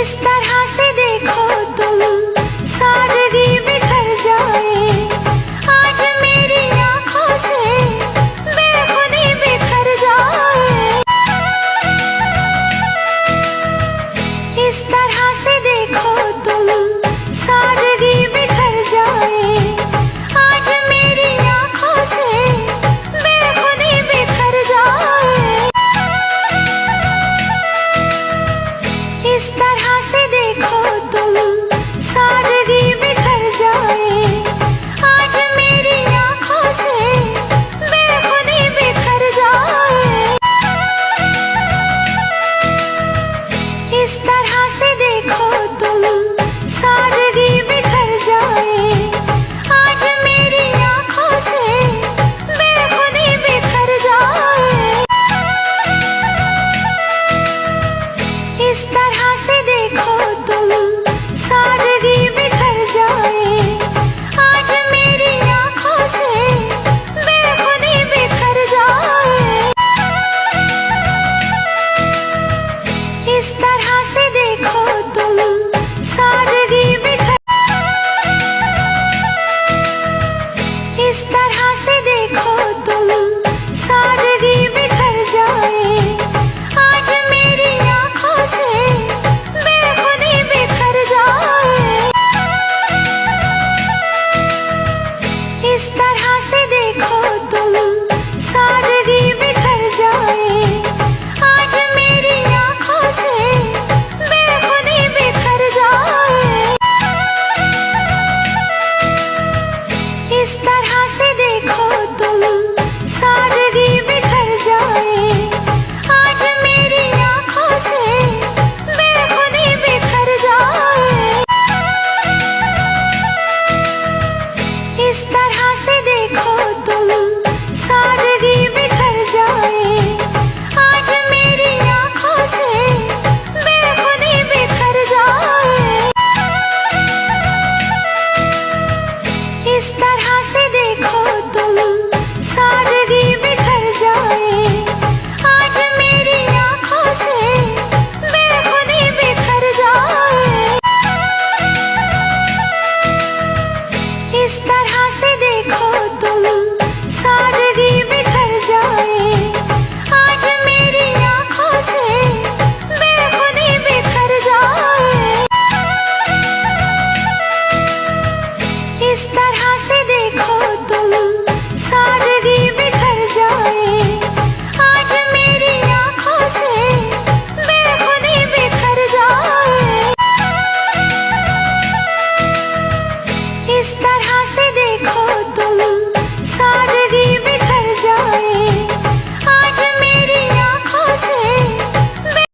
इस तरह से देखो तुम सादगी बिखर जाए, आज मेरी आंखों से बेखुदी बिखर जाए। इस तरह से देखो तुम सादगी बिखर जाए, आज मेरी आंखों से बेखुदी बिखर जाए। इस तरह से देखो तुम सादगी बिखर जाए, आज मेरी आंखों से बेखुदी बिखर जाए। इस तरह से देखो तुम सादगी बिखर जाए, आज मेरी आंखों से बेखुदी बिखर जाए। इस तरह से देखो तुम सादगी बिखर जाए, आज मेरी आंखों से बेखुदी बिखर जाए। इस तरह